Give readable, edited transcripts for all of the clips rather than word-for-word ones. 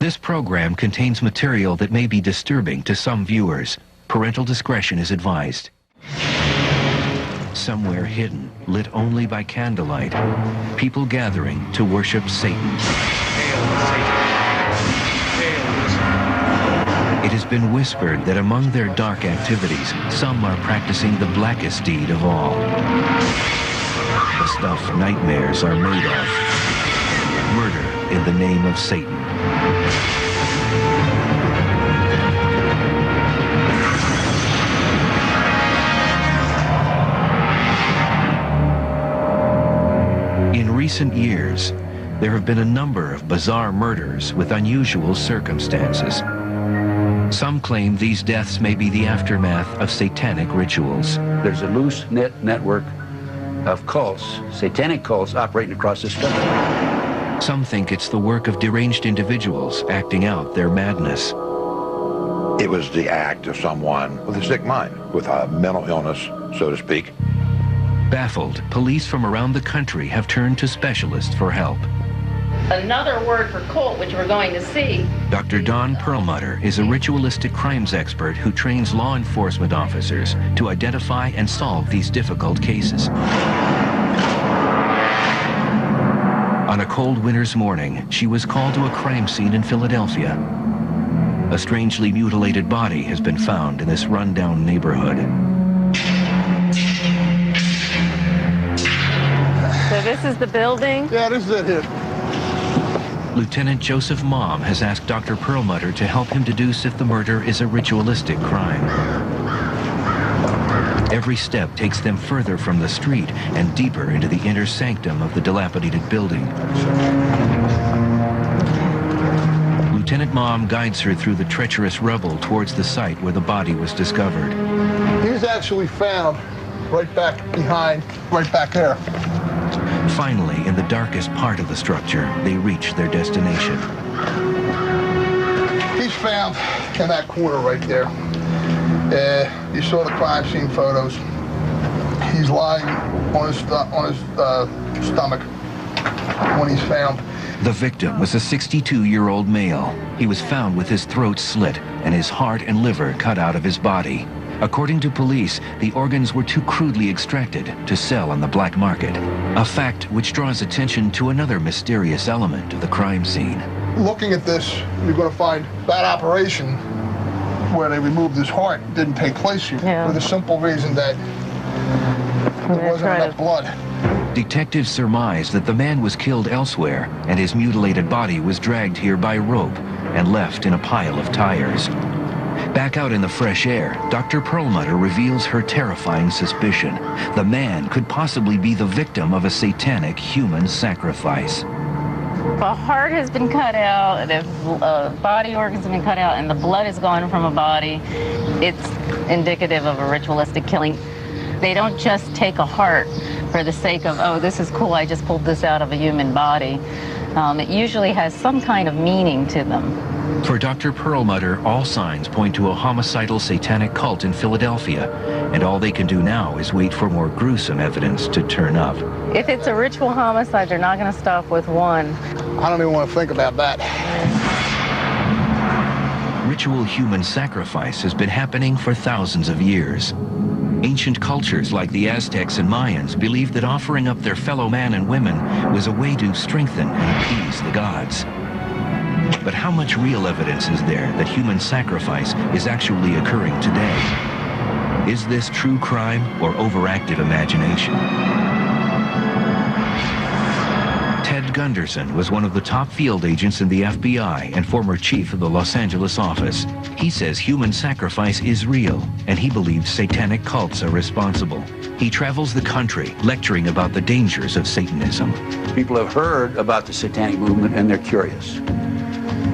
This program contains material that may be disturbing to some viewers. Parental discretion is advised. Somewhere hidden, lit only by candlelight, people gathering to worship Satan. Hail, Satan. It has been whispered that among their dark activities, some are practicing the blackest deed of all. The stuff nightmares are made of. Murder in the name of Satan. In recent years, there have been a number of bizarre murders with unusual circumstances. Some claim these deaths may be the aftermath of satanic rituals. There's a loose-knit network of cults, satanic cults, operating across this country. Some think it's the work of deranged individuals acting out their madness. It was the act of someone with a sick mind, with a mental illness, so to speak. Baffled, police from around the country have turned to specialists for help. Another word for cult, which we're going to see. Dr. Don Perlmutter is a ritualistic crimes expert who trains law enforcement officers to identify and solve these difficult cases. On a cold winter's morning, she was called to a crime scene in Philadelphia. A strangely mutilated body has been found in this rundown neighborhood. So this is the building? Yeah, this is it here. Lieutenant Joseph Mom has asked Dr. Perlmutter to help him deduce if the murder is a ritualistic crime. Every step takes them further from the street and deeper into the inner sanctum of the dilapidated building. Lieutenant Mom guides her through the treacherous rubble towards the site where the body was discovered. He was actually found right back behind, right back there. Finally, in the darkest part of the structure, they reach their destination. He's found in that corner right there. You saw the crime scene photos. He's lying on his stomach when he's found. The victim was a 62-year-old male. He was found with his throat slit and his heart and liver cut out of his body. According to police, the organs were too crudely extracted to sell on the black market, a fact which draws attention to another mysterious element of the crime scene. Looking at this, you're going to find that operation where they removed his heart didn't take place here, for the simple reason that there wasn't enough blood. Detectives surmise that the man was killed elsewhere and his mutilated body was dragged here by rope and left in a pile of tires. Back out in the fresh air, Dr. Perlmutter reveals her terrifying suspicion. The man could possibly be the victim of a satanic human sacrifice. If a heart has been cut out, and if body organs have been cut out, and the blood is gone from a body, it's indicative of a ritualistic killing. They don't just take a heart for the sake of, oh, this is cool, I just pulled this out of a human body. It usually has some kind of meaning to them. For Dr. Perlmutter, all signs point to a homicidal satanic cult in Philadelphia, and all they can do now is wait for more gruesome evidence to turn up. If it's a ritual homicide, they're not going to stop with one. I don't even want to think about that. Ritual human sacrifice has been happening for thousands of years. Ancient cultures like the Aztecs and Mayans believed that offering up their fellow man and women was a way to strengthen and appease the gods. But how much real evidence is there that human sacrifice is actually occurring today? Is this true crime or overactive imagination? Ted Gunderson was one of the top field agents in the FBI and former chief of the Los Angeles office. He says human sacrifice is real, and he believes satanic cults are responsible. He travels the country lecturing about the dangers of Satanism. People have heard about the satanic movement and they're curious.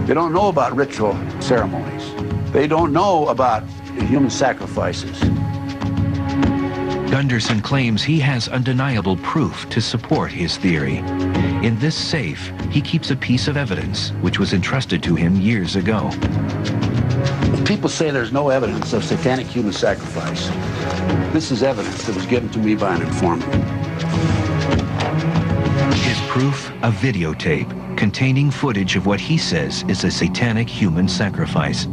They don't know about ritual ceremonies. They don't know about human sacrifices. Gunderson claims he has undeniable proof to support his theory. In this safe, he keeps a piece of evidence which was entrusted to him years ago. People say there's no evidence of satanic human sacrifice. This is evidence that was given to me by an informant. His proof, a videotape containing footage of what he says is a satanic human sacrifice.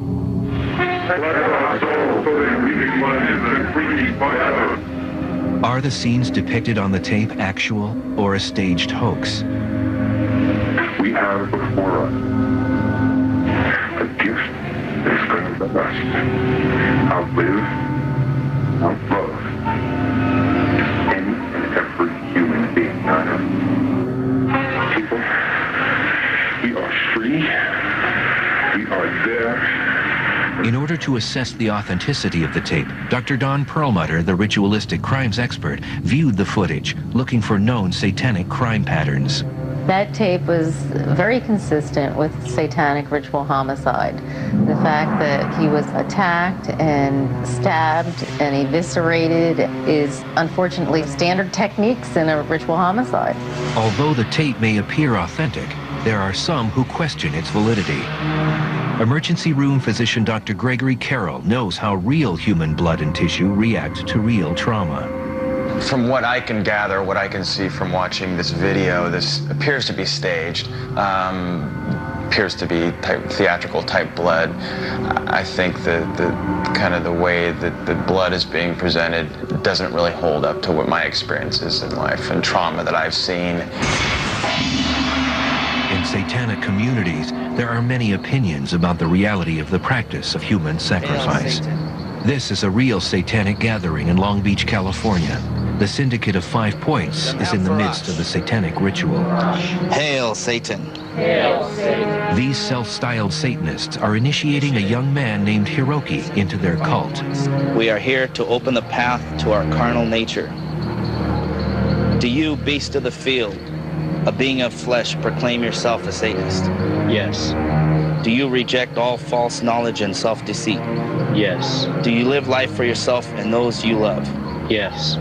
Are the scenes depicted on the tape actual or a staged hoax? We have before us a gift that screams at us. Outlive, outlove any and every human being on earth. People, we are free. We are there. In order to assess the authenticity of the tape, Dr. Don Perlmutter, the ritualistic crimes expert, viewed the footage, looking for known satanic crime patterns. That tape was very consistent with satanic ritual homicide. The fact that he was attacked and stabbed and eviscerated is unfortunately standard techniques in a ritual homicide. Although the tape may appear authentic, there are some who question its validity. Emergency room physician Dr. Gregory Carroll knows how real human blood and tissue react to real trauma. From what I can gather, what I can see from watching this video, this appears to be staged, appears to be theatrical type blood. I think the kind of the way that the blood is being presented doesn't really hold up to what my experiences in life and trauma that I've seen. In satanic communities, there are many opinions about the reality of the practice of human sacrifice. This is a real satanic gathering in Long Beach, California. The Syndicate of 5 Points is in the midst of the satanic ritual. Hail Satan! Hail Satan! These self-styled Satanists are initiating a young man named Hiroki into their cult. We are here to open the path to our carnal nature. Do you, beast of the field, a being of flesh, proclaim yourself a Satanist? Yes. Do you reject all false knowledge and self-deceit? Yes. Do you live life for yourself and those you love? Yes.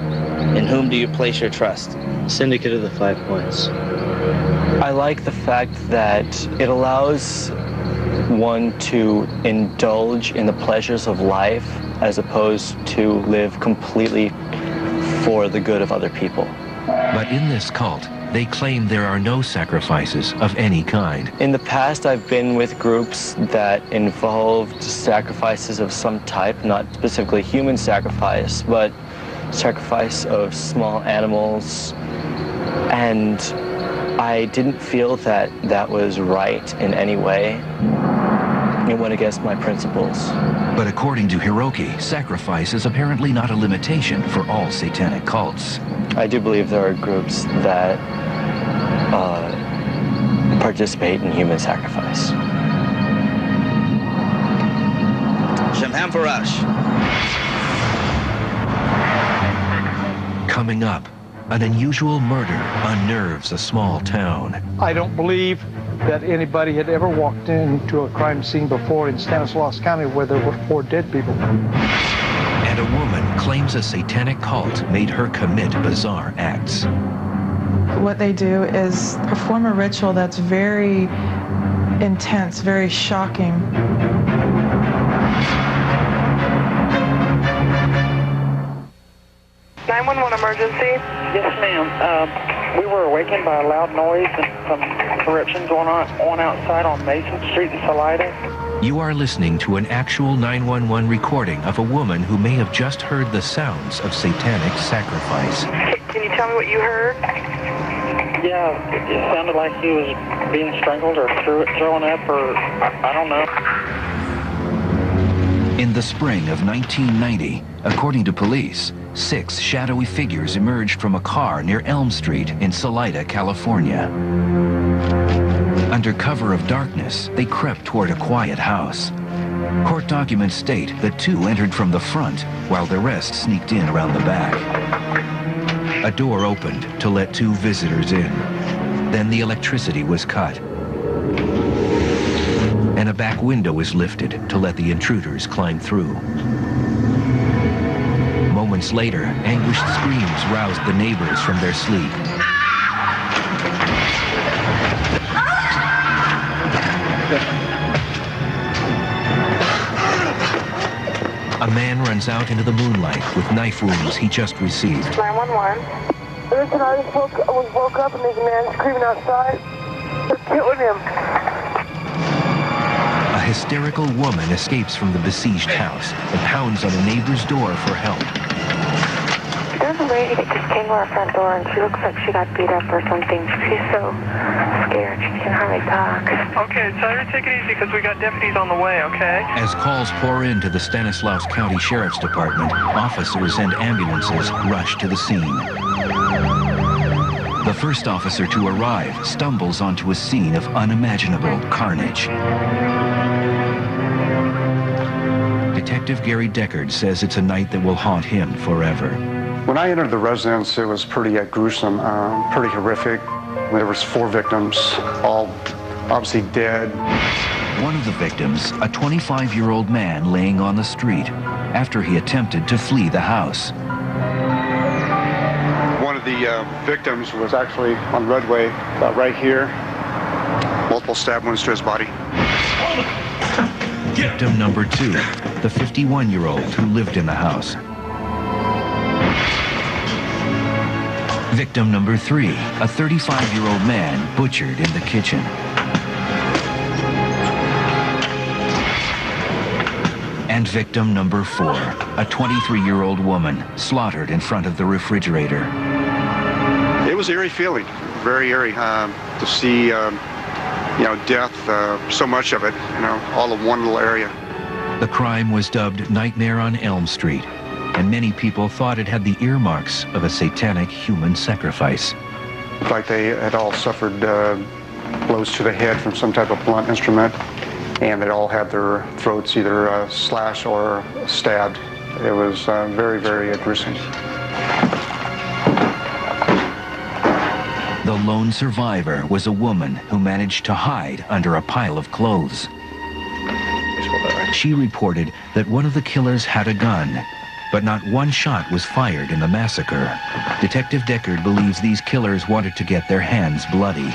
In whom do you place your trust? Syndicate of the 5 Points. I like the fact that it allows one to indulge in the pleasures of life as opposed to live completely for the good of other people. But in this cult, they claim there are no sacrifices of any kind. In the past, I've been with groups that involved sacrifices of some type, not specifically human sacrifice, but sacrifice of small animals, and I didn't feel that that was right in any way. It went against my principles. But according to Hiroki, sacrifice is apparently not a limitation for all satanic cults. I do believe there are groups that participate in human sacrifice. Shemham Farash. Coming up, an unusual murder unnerves a small town. I don't believe that anybody had ever walked into a crime scene before in Stanislaus County where there were 4 dead people. And a woman claims a satanic cult made her commit bizarre acts. What they do is perform a ritual that's very intense, very shocking. 911 emergency? Yes, ma'am. We were awakened by a loud noise and some corruption going on outside on Mason Street in Salida. You are listening to an actual 911 recording of a woman who may have just heard the sounds of satanic sacrifice. Can you tell me what you heard? Yeah, it sounded like he was being strangled or thrown up or I don't know. In the spring of 1990, according to police, 6 shadowy figures emerged from a car near Elm Street in Salida, California. Under cover of darkness, they crept toward a quiet house. Court documents state that 2 entered from the front, while the rest sneaked in around the back. A door opened to let 2 visitors in. Then the electricity was cut, and a back window was lifted to let the intruders climb through. Moments later, anguished screams roused the neighbors from their sleep. A man runs out into the moonlight with knife wounds he just received. 911. Listen, I just woke up and there's a man screaming outside. They're killing him. A hysterical woman escapes from the besieged house and pounds on a neighbor's door for help. There's a lady that just came to our front door, and she looks like she got beat up or something. She's so scared, she can hardly talk. Okay, tell her to take it easy because we got deputies on the way, okay? As calls pour into the Stanislaus County Sheriff's Department, officers and ambulances rush to the scene. The first officer to arrive stumbles onto a scene of unimaginable carnage. Detective Gary Deckard says it's a night that will haunt him forever. When I entered the residence, it was pretty gruesome, pretty horrific. There was 4 victims, all obviously dead. One of the victims, a 25-year-old man laying on the street after he attempted to flee the house. One of the victims was actually on the roadway, right here. Multiple stab wounds to his body. Victim number 2, the 51-year-old who lived in the house. Victim number 3, a 35-year-old man butchered in the kitchen. And victim number 4, a 23-year-old woman slaughtered in front of the refrigerator. It was an eerie feeling, very eerie, to see, death, so much of it, all in one little area. The crime was dubbed Nightmare on Elm Street, and many people thought it had the earmarks of a satanic human sacrifice. Like they had all suffered blows to the head from some type of blunt instrument, and they all had their throats either slashed or stabbed. It was very, very gruesome. The lone survivor was a woman who managed to hide under a pile of clothes. She reported that one of the killers had a gun, but not one shot was fired in the massacre. Detective Deckard believes these killers wanted to get their hands bloody.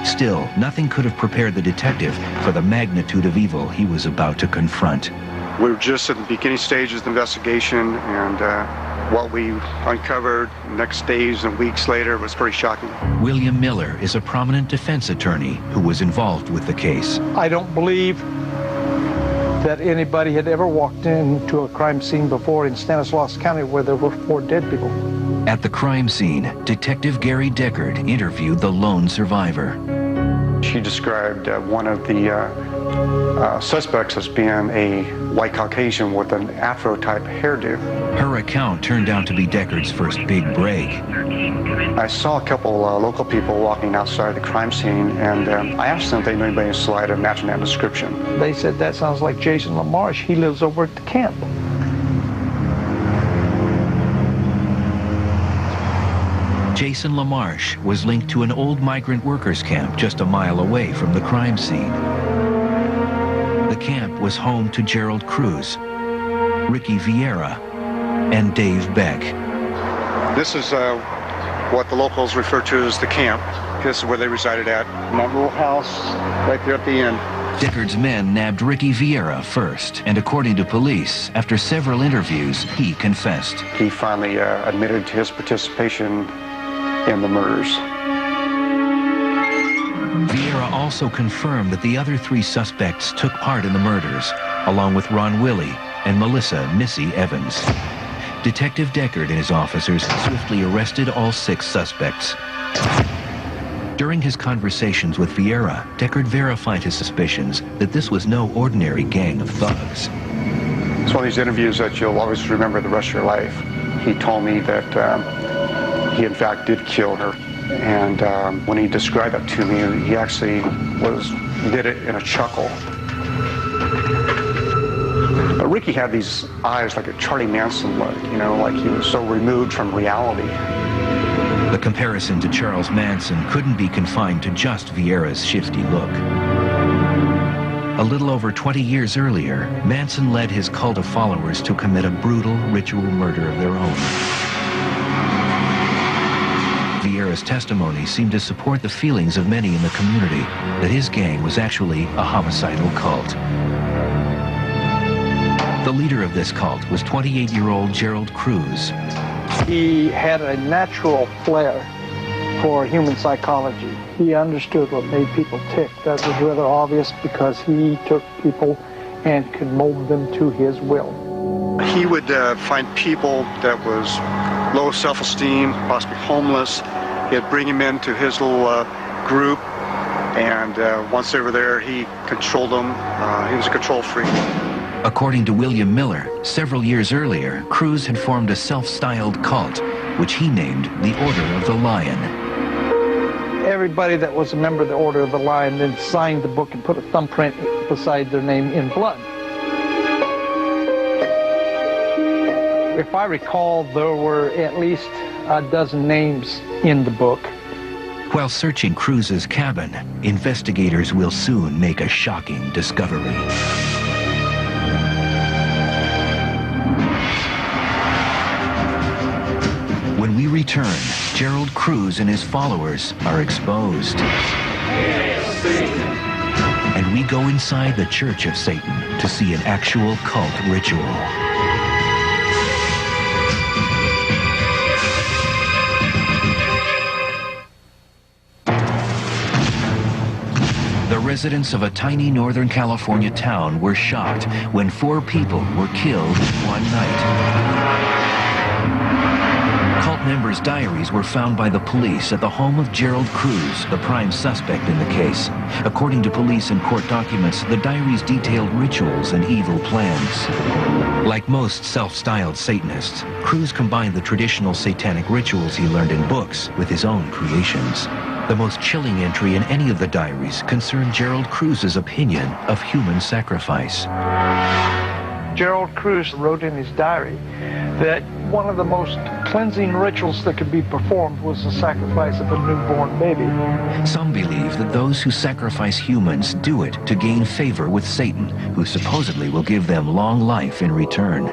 Still, nothing could have prepared the detective for the magnitude of evil he was about to confront. We were just at the beginning stages of the investigation, and what we uncovered next days and weeks later was pretty shocking. William Miller is a prominent defense attorney who was involved with the case. I don't believe that anybody had ever walked into a crime scene before in Stanislaus County where there were 4 dead people. At the crime scene, Detective Gary Deckard interviewed the lone survivor. She described one of the suspects as being a white Caucasian with an afro-type hairdo. Her account turned out to be Deckard's first big break. I saw a couple local people walking outside the crime scene, and I asked them if they knew anybody in Salida matching that description. They said, that sounds like Jason LaMarche. He lives over at the camp. Jason LaMarche was linked to an old migrant workers camp just a mile away from the crime scene. The camp was home to Gerald Cruz, Ricky Vieira, and Dave Beck. This is what the locals refer to as the camp. This is where they resided at, in that little house right there at the end. Deckard's men nabbed Ricky Vieira first, and according to police, after several interviews, he confessed. He finally admitted to his participation in the murders. Vieira also confirmed that the other 3 suspects took part in the murders, along with Ron Willie and Melissa Missy Evans. Detective Deckard and his officers swiftly arrested all 6 suspects. During his conversations with Vieira, Deckard verified his suspicions that this was no ordinary gang of thugs. It's one of these interviews that you'll always remember the rest of your life. He told me that he in fact did kill her, and when he described that to me, he actually did it in a chuckle. Ricky had these eyes like a Charlie Manson look, like he was so removed from reality. The comparison to Charles Manson couldn't be confined to just Vieira's shifty look. A little over 20 years earlier, Manson led his cult of followers to commit a brutal ritual murder of their own. Vieira's testimony seemed to support the feelings of many in the community that his gang was actually a homicidal cult. The leader of this cult was 28-year-old Gerald Cruz. He had a natural flair for human psychology. He understood what made people tick. That was rather obvious because he took people and could mold them to his will. He would find people that was low self-esteem, possibly homeless. He'd bring them into his little group, and once they were there, he controlled them. He was a control freak. According to William Miller, several years earlier, Cruz had formed a self-styled cult, which he named the Order of the Lion. Everybody that was a member of the Order of the Lion then signed the book and put a thumbprint beside their name in blood. If I recall, there were at least a dozen names in the book. While searching Cruz's cabin, investigators will soon make a shocking discovery. When we return, Gerald Cruz and his followers are exposed. And we go inside the Church of Satan to see an actual cult ritual. The residents of a tiny Northern California town were shocked when 4 people were killed one night. Cult members' diaries were found by the police at the home of Gerald Cruz, the prime suspect in the case. According to police and court documents, the diaries detailed rituals and evil plans. Like most self-styled Satanists, Cruz combined the traditional satanic rituals he learned in books with his own creations. The most chilling entry in any of the diaries concerned Gerald Cruz's opinion of human sacrifice. Gerald Cruz wrote in his diary that one of the most cleansing rituals that could be performed was the sacrifice of a newborn baby. Some believe that those who sacrifice humans do it to gain favor with Satan, who supposedly will give them long life in return.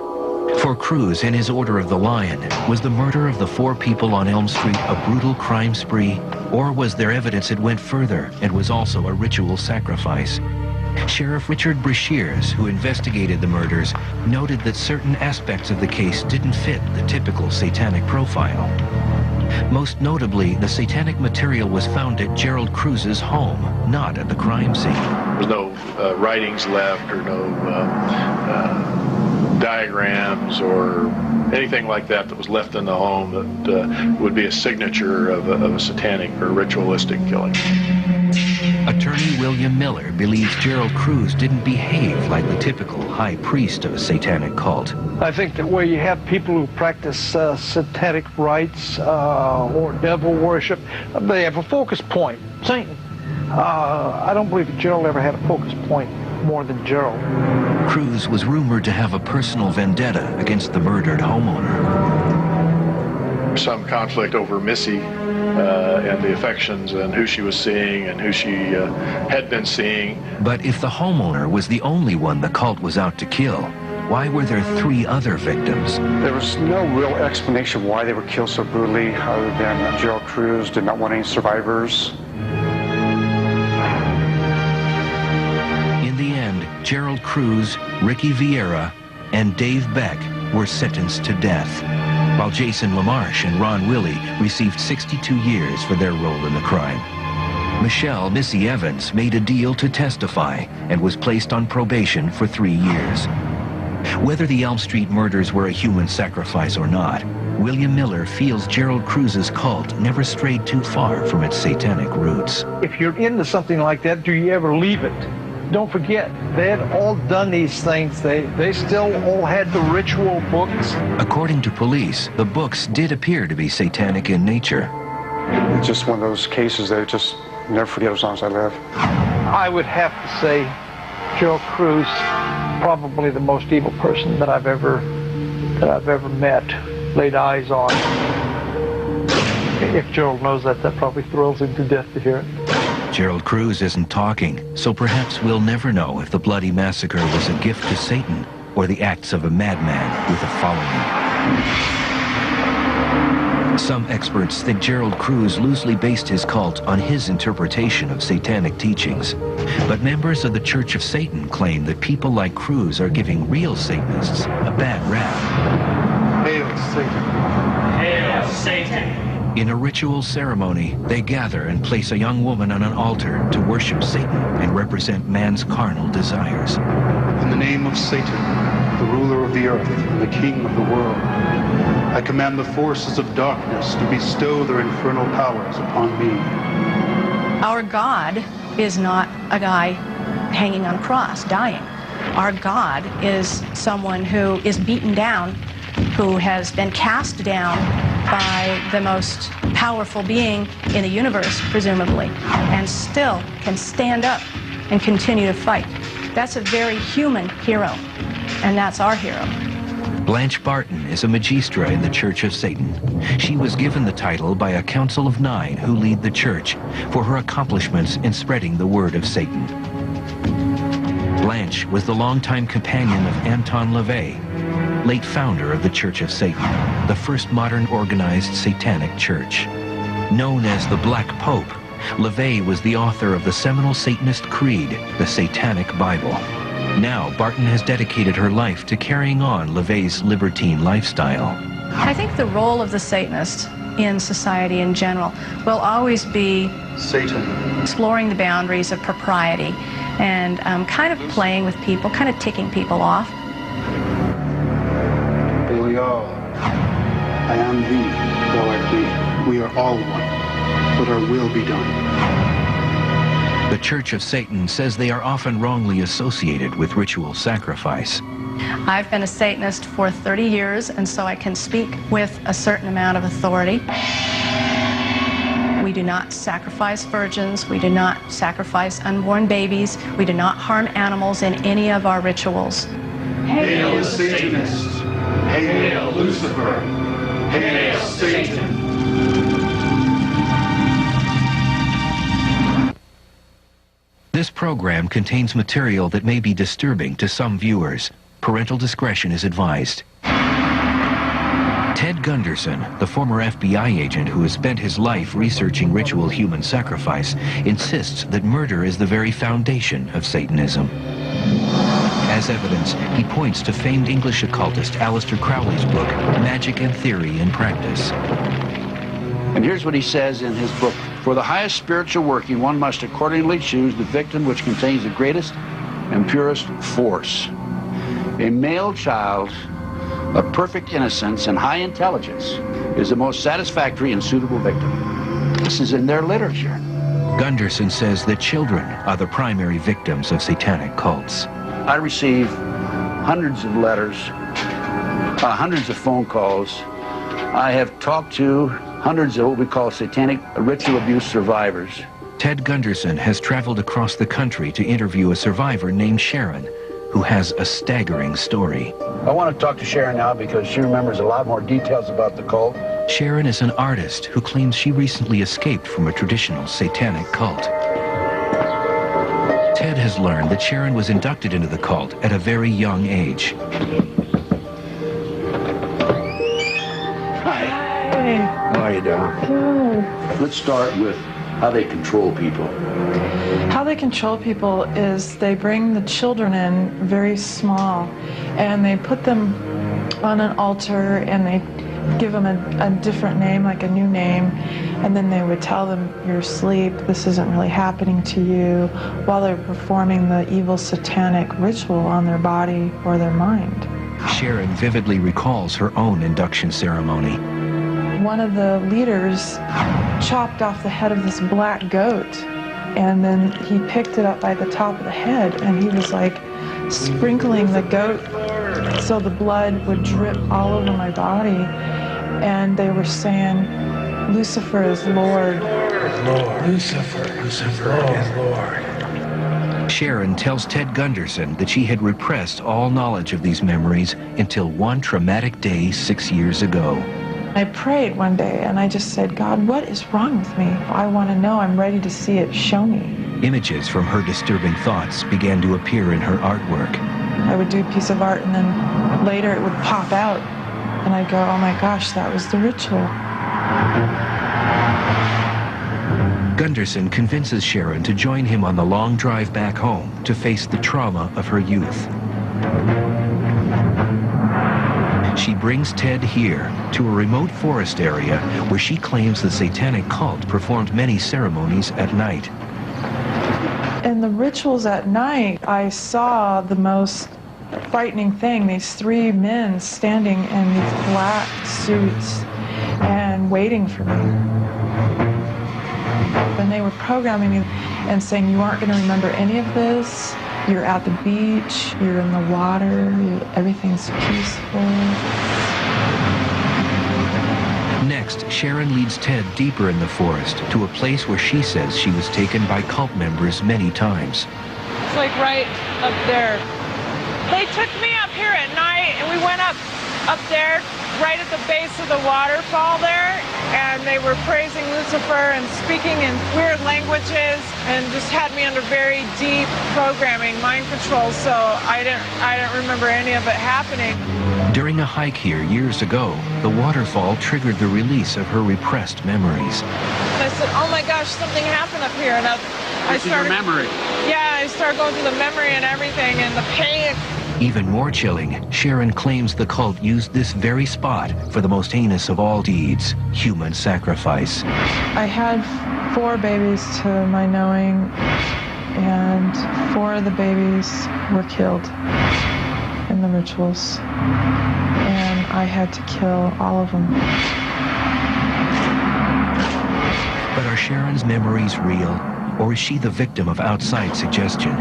For Cruz and his Order of the Lion, was the murder of the 4 people on Elm Street a brutal crime spree, or was there evidence it went further and was also a ritual sacrifice? Sheriff Richard Brashears, who investigated the murders, noted that certain aspects of the case didn't fit the typical satanic profile. Most notably, the satanic material was found at Gerald Cruz's home, not at the crime scene. There was no writings left or no diagrams or anything like that that was left in the home that would be a signature of a satanic or ritualistic killing. Attorney William Miller believes Gerald Cruz didn't behave like the typical high priest of a satanic cult. I think that where you have people who practice satanic rites or devil worship, they have a focus point, Satan. I don't believe that Gerald ever had a focus point more than Gerald. Cruz was rumored to have a personal vendetta against the murdered homeowner. Some conflict over Missy and the affections and who she was seeing and who she had been seeing. But if the homeowner was the only one the cult was out to kill, why were there 3 other victims? There was no real explanation why they were killed so brutally, other than Gerald Cruz did not want any survivors. In the end, Gerald Cruz, Ricky Vieira, and Dave Beck were sentenced to death, while Jason LaMarche and Ron Willey received 62 years for their role in the crime. Michelle Missy Evans made a deal to testify and was placed on probation for 3 years. Whether the Elm Street murders were a human sacrifice or not, William Miller feels Gerald Cruz's cult never strayed too far from its satanic roots. If you're into something like that, do you ever leave it? Don't forget, they had all done these things. They still all had the ritual books. According to police, the books did appear to be satanic in nature. It's just one of those cases that I just never forget as long as I live. I would have to say Gerald Cruz, probably the most evil person that I've ever met, laid eyes on. If Gerald knows that, that probably thrills him to death to hear it. Gerald Cruz isn't talking, so perhaps we'll never know if the bloody massacre was a gift to Satan or the acts of a madman with a following. Some experts think Gerald Cruz loosely based his cult on his interpretation of satanic teachings. But members of the Church of Satan claim that people like Cruz are giving real Satanists a bad rap. Hail Satan. Hail Satan. In a ritual ceremony, they gather and place a young woman on an altar to worship Satan and represent man's carnal desires. In the name of Satan, the ruler of the earth and the king of the world, I command the forces of darkness to bestow their infernal powers upon me. Our God is not a guy hanging on a cross, dying. Our God is someone who is beaten down, who has been cast down by the most powerful being in the universe, presumably, and still can stand up and continue to fight. That's a very human hero, and that's our hero. Blanche Barton is a magistra in the Church of Satan. She was given the title by a council of 9 who lead the church for her accomplishments in spreading the word of Satan. Blanche was the longtime companion of Anton LaVey, late founder of the Church of Satan, the first modern organized satanic church. Known as the Black Pope, LaVey was the author of the seminal Satanist creed, the Satanic Bible. Now, Barton has dedicated her life to carrying on LaVey's libertine lifestyle. I think the role of the Satanist in society in general will always be Satan, exploring the boundaries of propriety and kind of playing with people, kind of ticking people off. Belial, I am thee, thou art me. We are all one. Let our will be done. The Church of Satan says they are often wrongly associated with ritual sacrifice. I've been a Satanist for 30 years, and so I can speak with a certain amount of authority. We do not sacrifice virgins. We do not sacrifice unborn babies. We do not harm animals in any of our rituals. Hail the Satanists! Hail Lucifer! Hail Satan! This program contains material that may be disturbing to some viewers. Parental discretion is advised. Ted Gunderson, the former FBI agent who has spent his life researching ritual human sacrifice, insists that murder is the very foundation of Satanism. As evidence, he points to famed English occultist Aleister Crowley's book, Magic and Theory in Practice. And here's what he says in his book. For the highest spiritual working, one must accordingly choose the victim which contains the greatest and purest force. A male child of perfect innocence and high intelligence is the most satisfactory and suitable victim. This is in their literature. Gunderson says that children are the primary victims of satanic cults. I receive hundreds of letters, hundreds of phone calls. I have talked to hundreds of what we call satanic ritual abuse survivors. Ted Gunderson has traveled across the country to interview a survivor named Sharon, who has a staggering story. I want to talk to Sharon now because she remembers a lot more details about the cult. Sharon is an artist who claims she recently escaped from a traditional satanic cult. Ted has learned that Sharon was inducted into the cult at a very young age. Hi. Hey. How are you doing? Good. Let's start with how they control people. How they control people is they bring the children in very small and they put them on an altar and they give them a different name, like a new name, and then they would tell them, you're asleep, this isn't really happening to you, while they're performing the evil satanic ritual on their body or their mind. Sharon vividly recalls her own induction ceremony. One of the leaders chopped off the head of this black goat, and then he picked it up by the top of the head, and he was like sprinkling the goat so the blood would drip all over my body, and they were saying, Lucifer is Lord. Lord. Lucifer is Lord. Sharon tells Ted Gunderson that she had repressed all knowledge of these memories until one traumatic day 6 years ago. I prayed one day and I just said, God, what is wrong with me? I want to know. I'm ready to see it. Show me. Images from her disturbing thoughts began to appear in her artwork. I would do a piece of art and then later it would pop out and I'd go, oh my gosh, that was the ritual. Gunderson convinces Sharon to join him on the long drive back home to face the trauma of her youth. She brings Ted here to a remote forest area where she claims the satanic cult performed many ceremonies at night. In the rituals at night, I saw the most frightening thing, these three men standing in these black suits and waiting for me. And they were programming me and saying, you aren't going to remember any of this. You're at the beach, you're in the water, everything's peaceful. Next, Sharon leads Ted deeper in the forest to a place where she says she was taken by cult members many times. It's like right up there. They took me up here at night and we went up there right at the base of the waterfall there, and they were praising Lucifer and speaking in weird languages and just had me under very deep programming, mind control, so I didn't remember any of it happening. During a hike here years ago, the waterfall triggered the release of her repressed memories. I said, oh my gosh, something happened up here, and I started... your memory? Yeah, I started going through the memory and everything, and the pain. Even more chilling, Sharon claims the cult used this very spot for the most heinous of all deeds, human sacrifice. I had 4 babies to my knowing, and 4 of the babies were killed in the rituals. And I had to kill all of them. But are Sharon's memories real, or is she the victim of outside suggestion?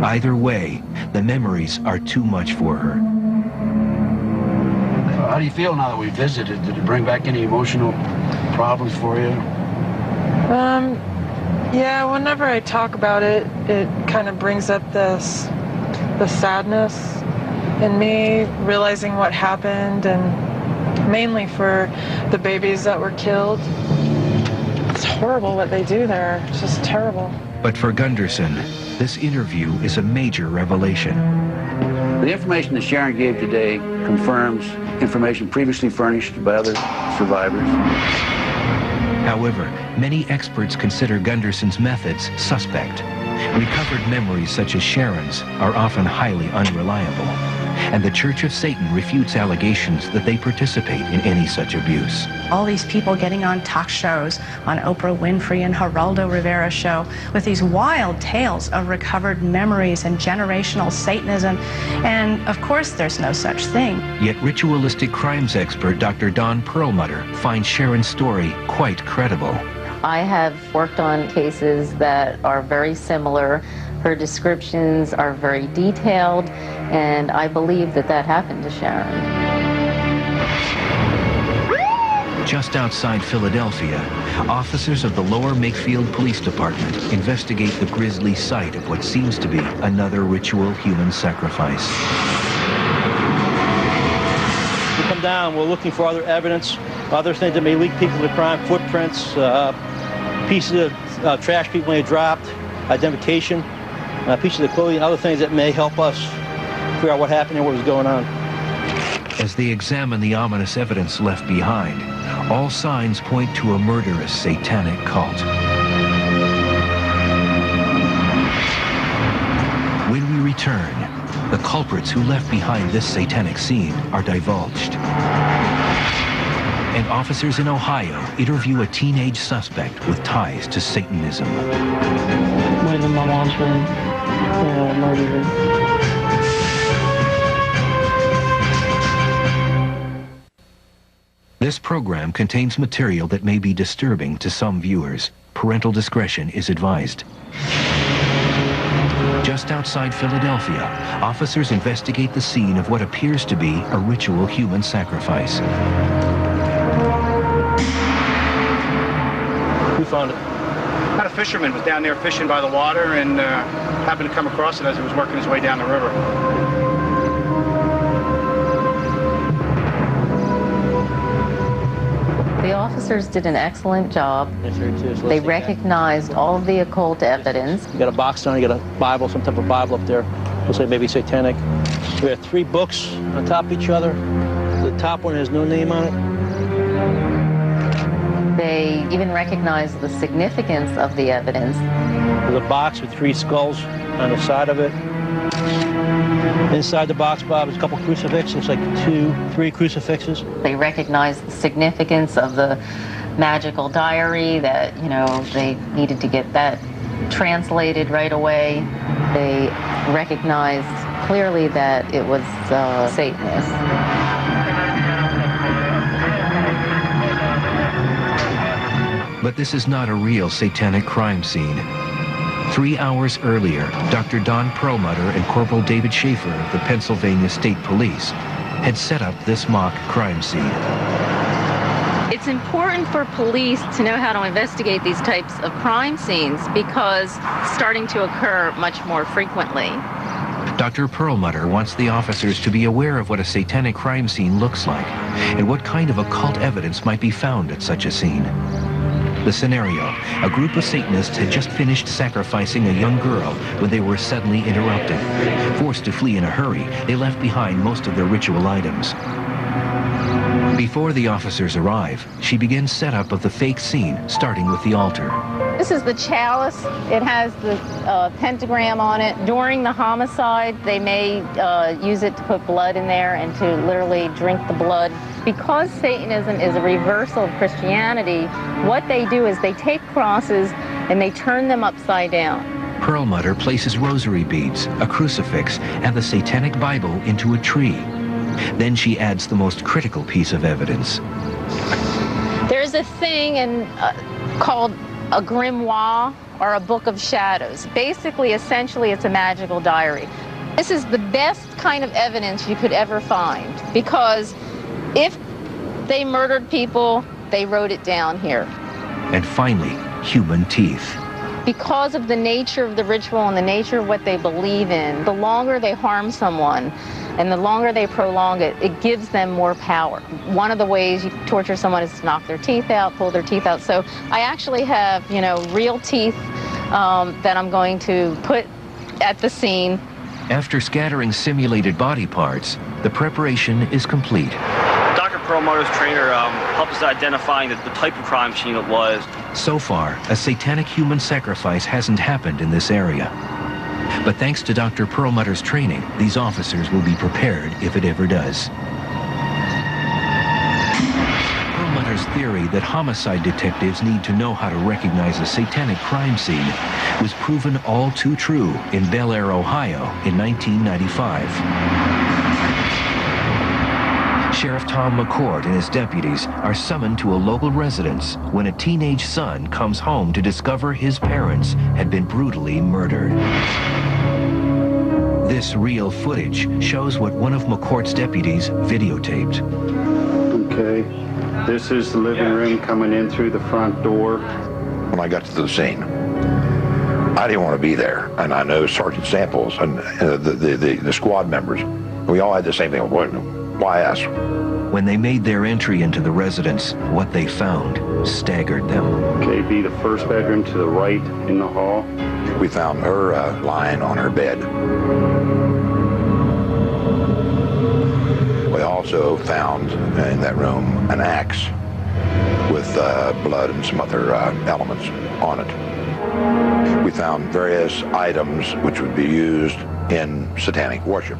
Either way, the memories are too much for her. How do you feel now that we visited? Did it bring back any emotional problems for you? Yeah, whenever I talk about it, it kind of brings up the sadness in me, realizing what happened, and mainly for the babies that were killed. It's horrible what they do there. It's just terrible. But for Gunderson, this interview is a major revelation. The information that Sharon gave today confirms information previously furnished by other survivors. However, many experts consider Gunderson's methods suspect. Recovered memories such as Sharon's are often highly unreliable, and the Church of Satan refutes allegations that they participate in any such abuse. All these people getting on talk shows, on Oprah Winfrey and Geraldo Rivera's show, with these wild tales of recovered memories and generational Satanism, and of course there's no such thing. Yet ritualistic crimes expert Dr. Dawn Perlmutter finds Sharon's story quite credible. I have worked on cases that are very similar. Her descriptions are very detailed, and I believe that that happened to Sharon. Just outside Philadelphia, officers of the Lower Makefield Police Department investigate the grisly site of what seems to be another ritual human sacrifice. We come down, we're looking for other evidence, other things that may link people to crime, footprints, pieces of trash people may have dropped, identification, pieces of clothing, other things that may help us figure out what happened and what was going on. As they examine the ominous evidence left behind, all signs point to a murderous satanic cult. When we return, the culprits who left behind this satanic scene are divulged. And officers in Ohio interview a teenage suspect with ties to Satanism. When my mom's been murdered her. This program contains material that may be disturbing to some viewers. Parental discretion is advised. Just outside Philadelphia, officers investigate the scene of what appears to be a ritual human sacrifice. Who found it? A fisherman was down there fishing by the water and happened to come across it as he was working his way down the river. The officers did an excellent job. They recognized all of the occult evidence. You got a box down, you got a Bible, some type of Bible up there. Looks like maybe satanic. We have 3 books on top of each other. The top one has no name on it. They even recognized the significance of the evidence. There's a box with 3 skulls on the side of it. Inside the box, Bob, is a couple crucifixes. Looks like 2, 3 crucifixes. They recognized the significance of the magical diary, that, you know, they needed to get that translated right away. They recognized clearly that it was Satanist. But this is not a real satanic crime scene. 3 hours earlier, Dr. Don Perlmutter and Corporal David Schaefer of the Pennsylvania State Police had set up this mock crime scene. It's important for police to know how to investigate these types of crime scenes because it's starting to occur much more frequently. Dr. Perlmutter wants the officers to be aware of what a satanic crime scene looks like and what kind of occult evidence might be found at such a scene. The scenario: a group of Satanists had just finished sacrificing a young girl when they were suddenly interrupted. Forced to flee in a hurry, they left behind most of their ritual items. Before the officers arrive, she begins setup of the fake scene, starting with the altar. This is the chalice. It has the pentagram on it. During the homicide, they may use it to put blood in there and to literally drink the blood. Because Satanism is a reversal of Christianity, what they do is they take crosses and they turn them upside down. Perlmutter places rosary beads, a crucifix, and the Satanic Bible into a tree. Then she adds the most critical piece of evidence. There's a thing called a grimoire, or a book of shadows. Basically, essentially, it's a magical diary. This is the best kind of evidence you could ever find, because if they murdered people, they wrote it down here. And finally, human teeth. Because of the nature of the ritual and the nature of what they believe in, the longer they harm someone and the longer they prolong it, it gives them more power. One of the ways you torture someone is to knock their teeth out, pull their teeth out. So I actually have, you know, real teeth that I'm going to put at the scene. After scattering simulated body parts, the preparation is complete. Dr. Perlmutter's trainer helped us identifying the type of crime scene it was. So far, a satanic human sacrifice hasn't happened in this area. But thanks to Dr. Perlmutter's training, these officers will be prepared if it ever does. Perlmutter's theory that homicide detectives need to know how to recognize a satanic crime scene was proven all too true in Bel Air, Ohio in 1995. Sheriff Tom McCord and his deputies are summoned to a local residence when a teenage son comes home to discover his parents had been brutally murdered. This real footage shows what one of McCord's deputies videotaped. Okay, this is the living room coming in through the front door. When I got to the scene, I didn't want to be there, and I know Sergeant Samples and the squad members, we all had the same thing. Why us? When they made their entry into the residence, what they found staggered them. Okay, be the first bedroom to the right in the hall. We found her lying on her bed. We also found in that room an axe with blood and some other elements on it. We found various items which would be used in satanic worship.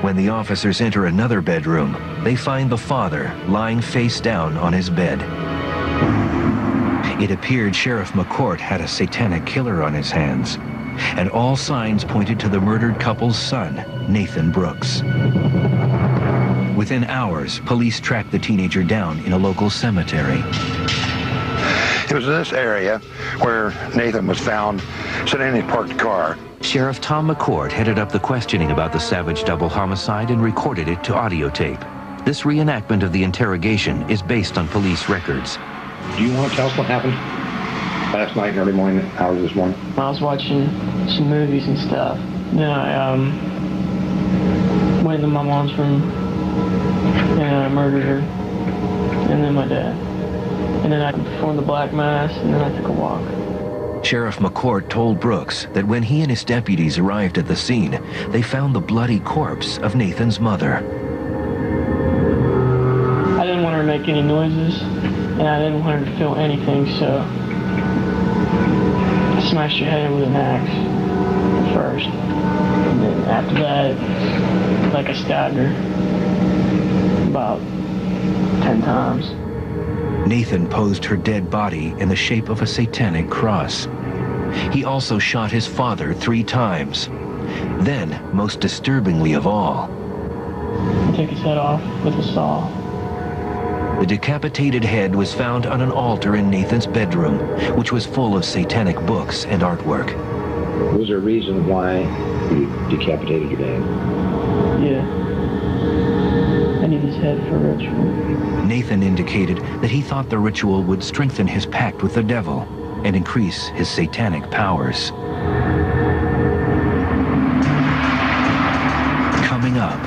When the officers enter another bedroom, they find the father lying face down on his bed. It appeared Sheriff McCord had a satanic killer on his hands, and all signs pointed to the murdered couple's son, Nathan Brooks. Within hours, police tracked the teenager down in a local cemetery. It was in this area where Nathan was found sitting in his parked car. Sheriff Tom McCord headed up the questioning about the savage double homicide and recorded it to audio tape. This reenactment of the interrogation is based on police records. Do you want to tell us what happened last night and early morning hours this morning? I was watching some movies and stuff. Then I went into my mom's room and I murdered her. And then my dad. And then I performed the black mass and then I took a walk. Sheriff McCord told Brooks that when he and his deputies arrived at the scene, they found the bloody corpse of Nathan's mother. I didn't want her to make any noises, and I didn't want her to feel anything, so I smashed her head with an axe first, and then after that, like I stabbed her about 10 times. Nathan posed her dead body in the shape of a satanic cross. He also shot his father 3 times. Then, most disturbingly of all, I took his head off with a saw. the decapitated head was found on an altar in Nathan's bedroom, which was full of satanic books and artwork. Was there a reason why you decapitated your dad? Yeah. I need his head for ritual. Nathan indicated that he thought the ritual would strengthen his pact with the devil and increase his satanic powers. Coming up,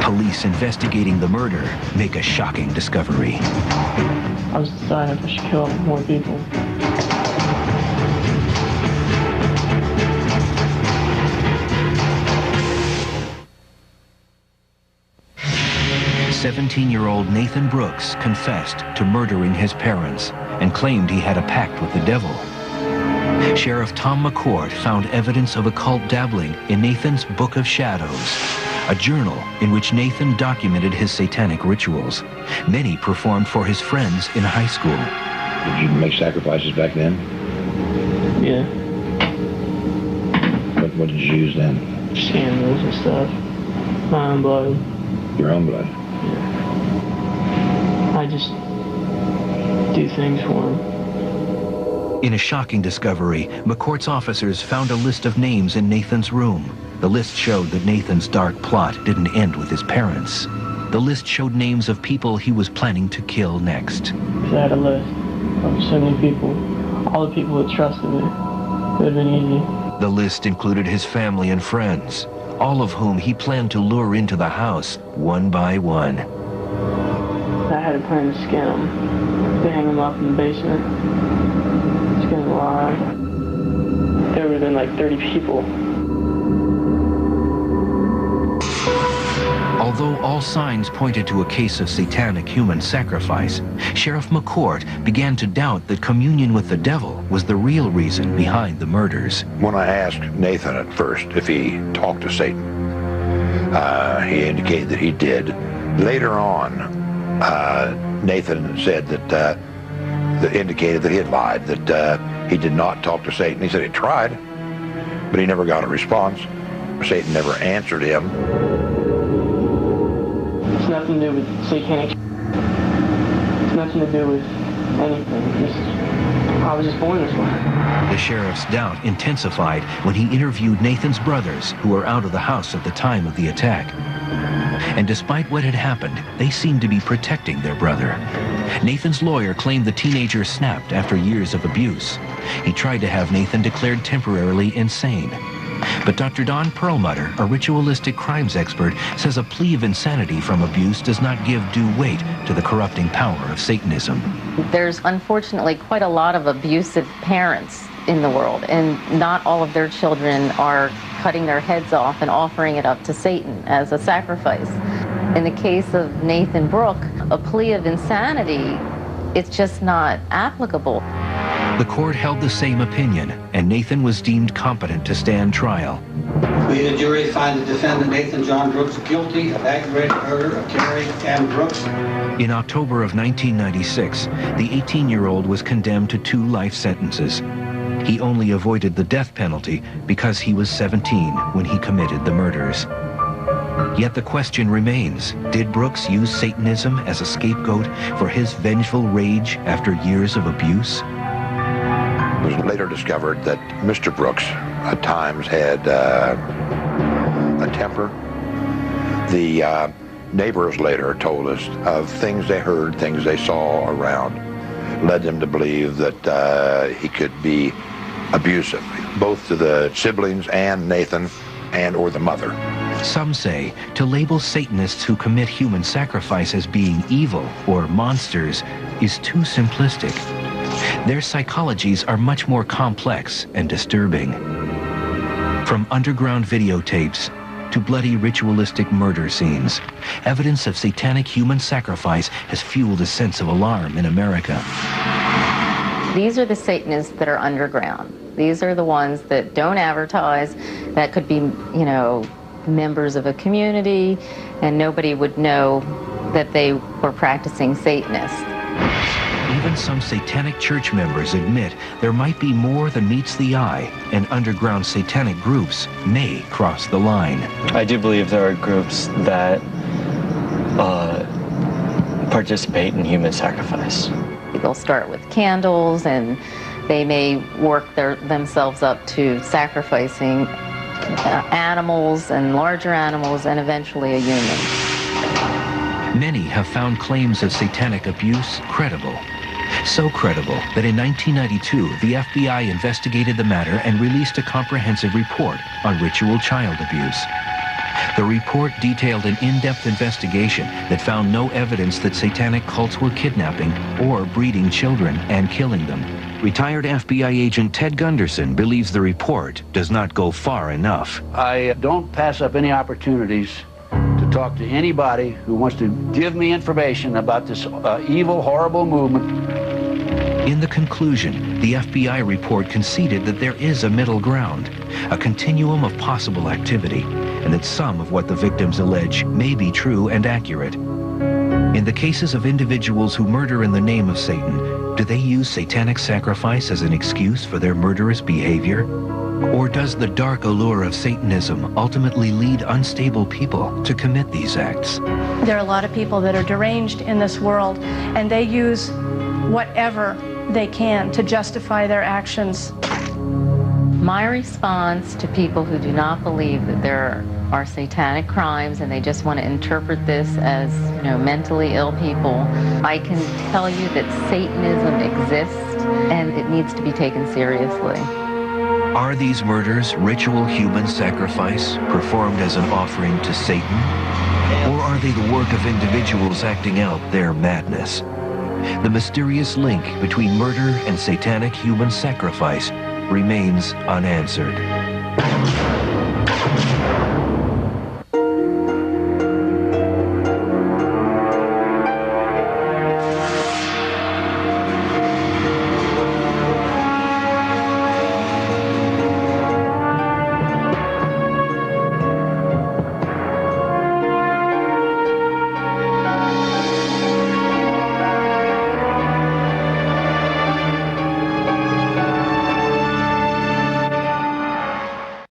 police investigating the murder make a shocking discovery. I was deciding if I should kill more people. 17-year-old Nathan Brooks confessed to murdering his parents and claimed he had a pact with the devil. Sheriff Tom McCourt found evidence of occult dabbling in Nathan's Book of Shadows, a journal in which Nathan documented his satanic rituals, many performed for his friends in high school. Did you make sacrifices back then? Yeah. What did you use then? Just animals and stuff. My own blood. Your own blood? Yeah. I just do things for him. In a shocking discovery, McCourt's officers found a list of names in Nathan's room. The list showed that Nathan's dark plot didn't end with his parents. The list showed names of people he was planning to kill next. I had a list of so many people, all the people that trusted me. It would have been easy. The list included his family and friends, all of whom he planned to lure into the house one by one. I had a plan to skin them, to hang them up in the basement, skin them alive. There would have been like 30 people. Although all signs pointed to a case of satanic human sacrifice, Sheriff McCourt began to doubt that communion with the devil was the real reason behind the murders. When I asked Nathan at first if he talked to Satan, he indicated that he did. Later on, Nathan said that indicated that he had lied, that he did not talk to Satan. He said he tried, but he never got a response. Satan never answered him. It's nothing to do with satanic. It's nothing to do with anything. I was just born this way. The sheriff's doubt intensified when he interviewed Nathan's brothers, who were out of the house at the time of the attack. And despite what had happened, they seemed to be protecting their brother. Nathan's lawyer claimed the teenager snapped after years of abuse. He tried to have Nathan declared temporarily insane. But Dr. Don Perlmutter, a ritualistic crimes expert, says a plea of insanity from abuse does not give due weight to the corrupting power of Satanism. There's unfortunately quite a lot of abusive parents in the world, and not all of their children are cutting their heads off and offering it up to Satan as a sacrifice. In the case of Nathan Brooke, a plea of insanity, it's just not applicable. The court held the same opinion, and Nathan was deemed competent to stand trial. We, the jury, find the defendant Nathan John Brooks guilty of aggravated murder of Carrie Ann Brooks. In October of 1996, the 18-year-old was condemned to 2 life sentences. He only avoided the death penalty because he was 17 when he committed the murders. Yet the question remains, did Brooks use Satanism as a scapegoat for his vengeful rage after years of abuse? It was later discovered that Mr. Brooks at times had a temper. The neighbors later told us of things they heard, things they saw around, led them to believe that he could be abusive, both to the siblings and Nathan and or the mother. Some say to label Satanists who commit human sacrifice as being evil or monsters is too simplistic. Their psychologies are much more complex and disturbing. From underground videotapes to bloody ritualistic murder scenes, evidence of satanic human sacrifice has fueled a sense of alarm in America. These are the Satanists that are underground. These are the ones that don't advertise, that could be, members of a community, and nobody would know that they were practicing Satanists. Even some satanic church members admit there might be more than meets the eye, and underground satanic groups may cross the line. I do believe there are groups that participate in human sacrifice. They'll start with candles, and they may work themselves up to sacrificing animals and larger animals, and eventually a human. Many have found claims of satanic abuse credible. So credible that in 1992, the FBI investigated the matter and released a comprehensive report on ritual child abuse. The report detailed an in-depth investigation that found no evidence that satanic cults were kidnapping or breeding children and killing them. Retired FBI agent Ted Gunderson believes the report does not go far enough. I don't pass up any opportunities to talk to anybody who wants to give me information about this evil, horrible movement. In the conclusion, the FBI report conceded that there is a middle ground, a continuum of possible activity, and that some of what the victims allege may be true and accurate. In the cases of individuals who murder in the name of Satan, do they use satanic sacrifice as an excuse for their murderous behavior? Or does the dark allure of Satanism ultimately lead unstable people to commit these acts? There are a lot of people that are deranged in this world, and they use whatever they can to justify their actions. My response to people who do not believe that there are satanic crimes and they just want to interpret this as, mentally ill people, I can tell you that Satanism exists and it needs to be taken seriously. Are these murders ritual human sacrifice performed as an offering to Satan? Or are they the work of individuals acting out their madness? The mysterious link between murder and satanic human sacrifice remains unanswered.